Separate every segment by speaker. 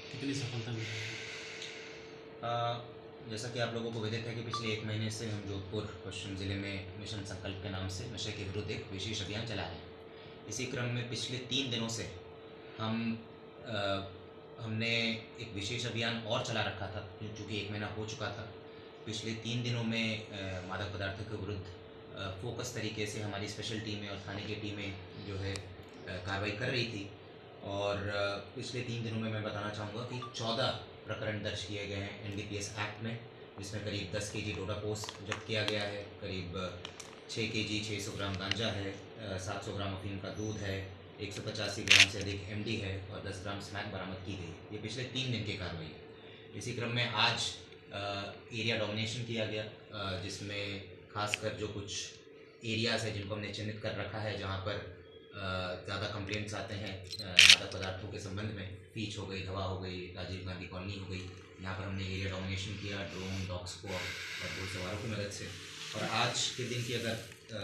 Speaker 1: कितनी सफलता मिल रही है?
Speaker 2: जैसा कि आप लोगों को विदित है कि पिछले 1 महीने से हम जोधपुर पश्चिम ज़िले में मिशन संकल्प के नाम से नशे के विरुद्ध एक विशेष अभियान चला रहे हैं। इसी क्रम में पिछले 3 दिनों से हम अ, हमने एक विशेष अभियान और चला रखा था, चूँकि 1 महीना हो चुका था। पिछले 3 दिनों में मादक पदार्थों के विरुद्ध फ़ोकस तरीके से हमारी स्पेशल टीमें और थाने की टीमें जो है कार्रवाई कर रही थी। और पिछले 3 दिनों में मैं बताना चाहूँगा कि 14 प्रकरण दर्ज किए गए हैं एनडीपीएस एक्ट में, जिसमें करीब 10 केजी डोडा पोस्ट जब्त किया गया है, करीब 6 केजी 600 ग्राम गांजा है, 700 ग्राम अफीम का दूध है, 185 ग्राम से अधिक एमडी है और 10 ग्राम स्मैक बरामद की गई है। ये पिछले 3 दिन की कार्रवाई है। इसी क्रम में आज एरिया डोमिनेशन किया गया, जिसमें खासकर जो कुछ एरियाज़ है जिनको हमने चिन्हित कर रखा है, जहाँ पर ज़्यादा कंप्लेंट्स आते हैं मादक पदार्थों के संबंध में। पीच हो गई, धवा हो गई, राजीव गांधी कॉलोनी हो गई, यहाँ पर हमने एरिया डोमिनेशन किया ड्रोन डॉग स्क्वाड और घुड़सवारों की मदद से। और आज के दिन की अगर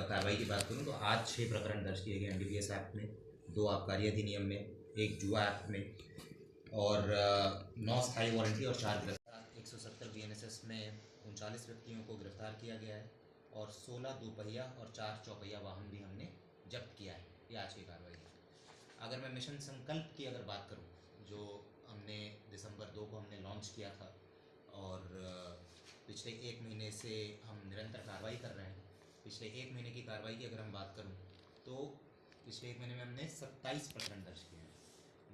Speaker 2: कार्रवाई की बात करूँ तो आज 6 प्रकरण दर्ज किए गए एनडीपीएस एक्ट में, 2 आबकारी अधिनियम में, 1 जुआ एक्ट में और 9 स्थायी वारंटी और 4 गिरफ्तार। 170 बीएनएसएस में 39 व्यक्तियों को गिरफ्तार किया गया है और 16 दोपहिया और 4 चौपहिया वाहन भी हमने जब्त किया है। ये आज की कार्रवाई है। अगर मैं मिशन संकल्प की अगर बात करूं, जो हमने दिसंबर 2 को हमने लॉन्च किया था और पिछले 1 महीने से हम निरंतर कार्रवाई कर रहे हैं। पिछले 1 महीने की कार्रवाई की अगर हम बात करूं तो पिछले 1 महीने में हमने 27 प्रकरण दर्ज किए हैं,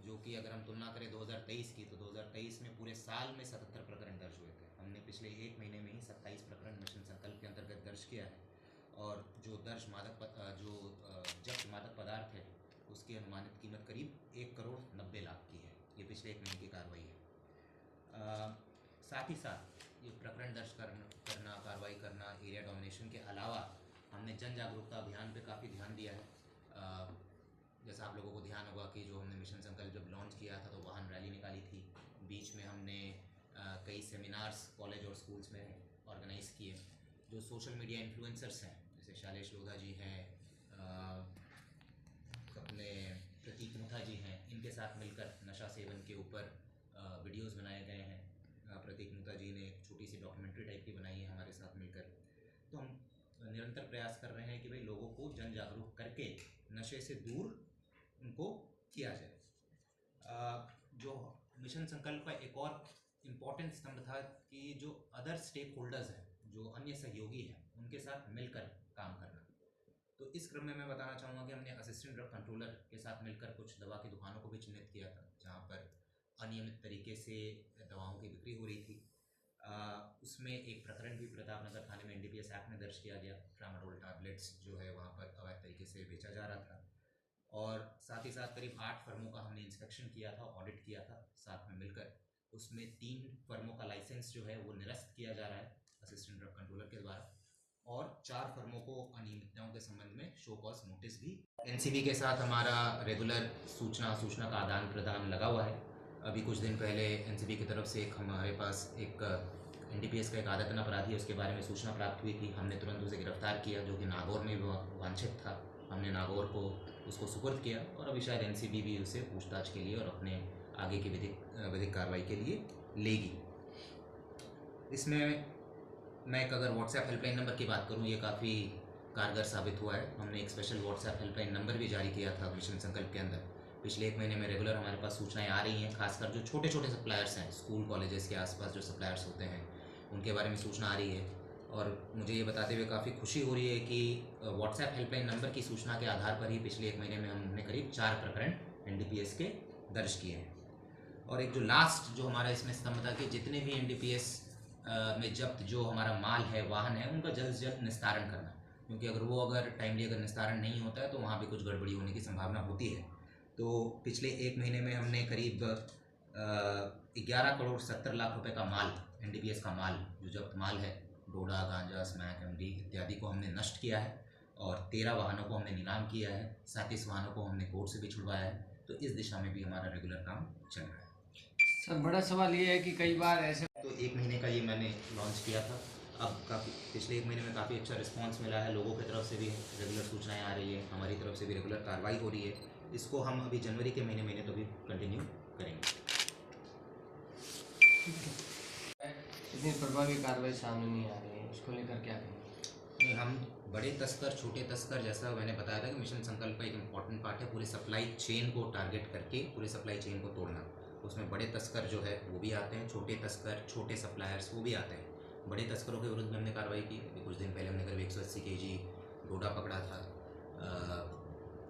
Speaker 2: जो कि अगर हम तुलना करें 2023 की तो 2023 में पूरे साल में 77 प्रकरण दर्ज हुए थे। हमने पिछले 1 महीने में ही 27 प्रकरण मिशन संकल्प के अंतर्गत दर्ज किया है और जो जब्त मादक पदार्थ है उसकी अनुमानित कीमत करीब 1,90,00,000 की है। ये पिछले 1 महीने की कार्रवाई है। साथ ही साथ ये प्रकरण दर्ज करना कार्रवाई करना एरिया डोमिनेशन के अलावा हमने जन जागरूकता अभियान पे काफ़ी ध्यान दिया है। जैसा आप लोगों को ध्यान होगा कि जो हमने मिशन संकल्प जब लॉन्च किया था तो वाहन रैली निकाली थी। बीच में हमने कई सेमिनार्स कॉलेज और स्कूल्स में ऑर्गेनाइज़ किए। जो सोशल मीडिया इन्फ्लुएंसर्स हैं, जैसे शैलेश लोधा जी हैं, अपने प्रतीक मुथा जी हैं, इनके साथ मिलकर नशा सेवन के ऊपर वीडियोस बनाए गए हैं। प्रतीक मुथा जी ने एक छोटी सी डॉक्यूमेंट्री टाइप की बनाई है हमारे साथ मिलकर। तो हम निरंतर प्रयास कर रहे हैं कि भाई लोगों को जन जागरूक करके नशे से दूर उनको किया जाए। जो मिशन संकल्प का एक और इम्पॉर्टेंट स्तंभ था कि जो अदर स्टेक होल्डर्स हैं, जो अन्य सहयोगी हैं, उनके साथ मिलकर काम करना। तो इस क्रम में मैं बताना चाहूँगा कि हमने असिस्टेंट ड्रग कंट्रोलर के साथ मिलकर कुछ दवा की दुकानों को भी चिन्हित किया था, जहाँ पर अनियमित तरीके से दवाओं की बिक्री हो रही थी। उसमें एक प्रकरण भी प्रताप नगर थाने में एनडीपीएस एक्ट में दर्ज किया गया। ट्रामाडोल टैबलेट्स जो है वहाँ पर अवैध तरीके से बेचा जा रहा था। और साथ ही साथ करीब 8 फर्मों का हमने इंस्पेक्शन किया था, ऑडिट किया था साथ में मिलकर। उसमें 3 फर्मों का लाइसेंस जो है वो निरस्त किया जा रहा है असिस्टेंट ड्रग कंट्रोलर के द्वारा और 4 फर्मों को अनियमितताओं के संबंध में शो कॉज नोटिस भी। एनसीबी के साथ हमारा रेगुलर सूचना का आदान प्रदान लगा हुआ है। अभी कुछ दिन पहले एनसीबी की तरफ से एक हमारे पास एक एनडीपीएस का एक आदतन अपराधी है, उसके बारे में सूचना प्राप्त हुई थी। हमने तुरंत उसे गिरफ्तार किया, जो कि नागौर में वांछित था। हमने नागौर को उसको सुपुर्द किया और अभी शायद एनसीबी भी उसे पूछताछ के लिए और अपने आगे की विधिक कार्रवाई के लिए लेगी। इसमें मैं एक अगर व्हाट्सएप हेल्पलाइन नंबर की बात करूं, ये काफ़ी कारगर साबित हुआ है। हमने एक स्पेशल व्हाट्सएप हेल्पलाइन नंबर भी जारी किया था मिशन संकल्प के अंदर। पिछले 1 महीने में रेगुलर हमारे पास सूचनाएं आ रही हैं, खासकर जो छोटे छोटे सप्लायर्स हैं, स्कूल कॉलेजेस के आसपास जो सप्लायर्स होते हैं, उनके बारे में सूचना आ रही है। और मुझे ये बताते हुए काफ़ी खुशी हो रही है कि व्हाट्सएप हेल्पलाइन नंबर की सूचना के आधार पर ही पिछले 1 महीने में हमने करीब 4 प्रकरण एनडीपीएस के दर्ज किए हैं। और एक जो लास्ट जो हमारा इसमें स्तंभ था कि जितने भी एनडीपीएस में जब्त जो हमारा माल है, वाहन है, उनका जल्द से जल्द निस्तारण करना, क्योंकि अगर टाइमली अगर निस्तारण नहीं होता है तो वहाँ भी कुछ गड़बड़ी होने की संभावना होती है। तो पिछले 1 महीने में हमने करीब 11,70,00,000 रुपए का माल, एनडीपीएस का माल, जो जब्त माल है, डोडा गांजा स्मैक एमडी इत्यादि को हमने नष्ट किया है और 13 वाहनों को हमने नीलाम किया है, 37 वाहनों को हमने कोर्ट से भी छुड़वाया है। तो इस दिशा में भी हमारा रेगुलर काम चल रहा है।
Speaker 1: सर, बड़ा सवाल ये है कि कई बार ऐसे
Speaker 2: तो 1 महीने का ये मैंने लॉन्च किया था। अब काफ़ी पिछले 1 महीने में काफ़ी अच्छा रिस्पांस मिला है, लोगों की तरफ से भी रेगुलर सूचनाएं आ रही है, हमारी तरफ से भी रेगुलर कार्रवाई हो रही है। इसको हम अभी जनवरी के महीने तो भी कंटिन्यू करेंगे।
Speaker 1: इतनी प्रभावी कार्रवाई सामने नहीं आ रही है, उसको लेकर क्या कहेंगे?
Speaker 2: नहीं, हम बड़े तस्कर, छोटे तस्कर, जैसा मैंने बताया था कि मिशन संकल्प का एक इम्पॉर्टेंट पार्ट है पूरे सप्लाई चेन को टारगेट करके पूरे सप्लाई चेन को तोड़ना। उसमें बड़े तस्कर जो है वो भी आते हैं, छोटे तस्कर, छोटे सप्लायर्स वो भी आते हैं। बड़े तस्करों के विरुद्ध हमने कार्रवाई की। अभी कुछ दिन पहले हमने करीब 180 kg डोडा पकड़ा था,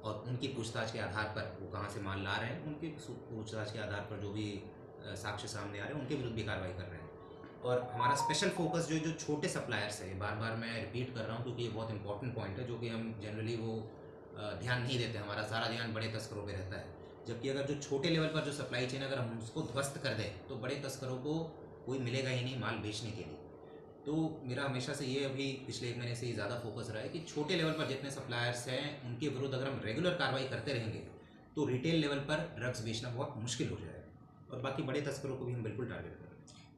Speaker 2: और उनकी पूछताछ के आधार पर वो कहाँ से माल ला रहे हैं, उनकी पूछताछ के आधार पर जो भी साक्ष्य सामने आ रहे हैं उनके विरुद्ध भी कार्रवाई कर रहे हैं। और हमारा स्पेशल फोकस जो छोटे सप्लायर्स है, बार बार मैं रिपीट कर रहा हूँ क्योंकि ये बहुत इंपॉर्टेंट पॉइंट है जो कि हम जनरली वो ध्यान नहीं देते। हमारा सारा ध्यान बड़े तस्करों पे रहता है, जबकि अगर जो छोटे लेवल पर जो सप्लाई चेन अगर हम उसको ध्वस्त कर दें तो बड़े तस्करों को कोई मिलेगा ही नहीं माल बेचने के लिए। तो मेरा हमेशा से ये अभी पिछले 1 महीने से ही ज़्यादा फोकस रहा है कि छोटे लेवल पर जितने सप्लायर्स हैं उनके विरुद्ध अगर हम रेगुलर कार्रवाई करते रहेंगे तो रिटेल लेवल पर ड्रग्स बेचना बहुत मुश्किल हो जाएगा, और बाकी बड़े तस्करों को भी हम बिल्कुल टारगेट करेंगे।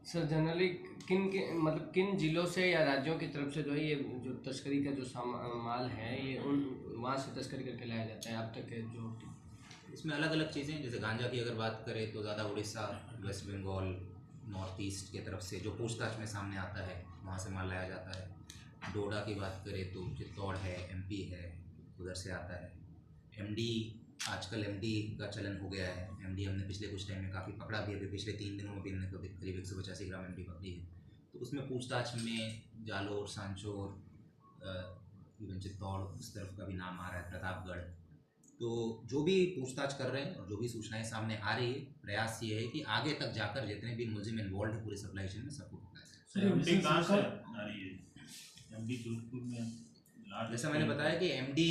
Speaker 1: सर जनरली किन जिलों से या राज्यों की तरफ से जो है ये जो तस्करी का जो माल है ये उन वहाँ से तस्करी करके लाया जाता है अब तक है जो?
Speaker 2: इसमें अलग अलग चीज़ें, जैसे गांजा की अगर बात करें तो ज़्यादा Orissa, west Bengal, north east की तरफ से जो पूछताछ में सामने आता है वहाँ से माल लाया जाता है। डोडा की बात करें तो चित्तौड़ है, MP है, उधर से आता है। MD, आजकल MD का चलन हो गया है। MD हमने पिछले कुछ टाइम में काफ़ी पकड़ा भी है। अभी पिछले 3 दिनों में भी हमने करीब 185 ग्राम MD पकड़ी है। तो उसमें पूछताछ में जालोर, सांचौर, इवन चित्तौड़ उस तरफ का भी नाम आ रहा है, प्रतापगढ़। तो जो भी पूछताछ कर रहे हैं और जो भी सूचनाएं सामने आ रही है, प्रयास ये है कि आगे तक जाकर जितने भी मुलजिम इन्वॉल्व है पूरे सप्लाई चेन में सबको पकड़ा जाए।
Speaker 3: एमडी कहाँ से आ रही है? एमडी जोधपुर में
Speaker 2: जैसा मैंने बताया कि MD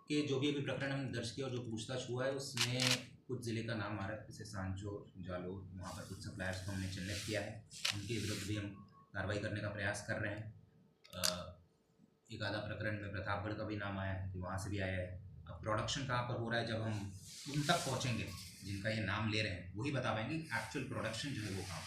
Speaker 2: के जो भी अभी प्रकरण हमने दर्ज किया और जो पूछताछ हुआ है उसमें कुछ ज़िले का नाम आ रहा है, जैसे सांचौर, जालोर, वहाँ पर कुछ सप्लायर्स को हमने चिन्हित किया है, उनके विरुद्ध भी हम कार्रवाई करने का प्रयास कर रहे हैं। एक आधा प्रकरण में प्रतापगढ़ का भी नाम आया है कि वहाँ से भी आया है। अब प्रोडक्शन कहाँ पर हो रहा है, जब हम उन तक पहुँचेंगे जिनका ये नाम ले रहे हैं वही बता पाएंगे एक्चुअल प्रोडक्शन जो है वो कहाँ।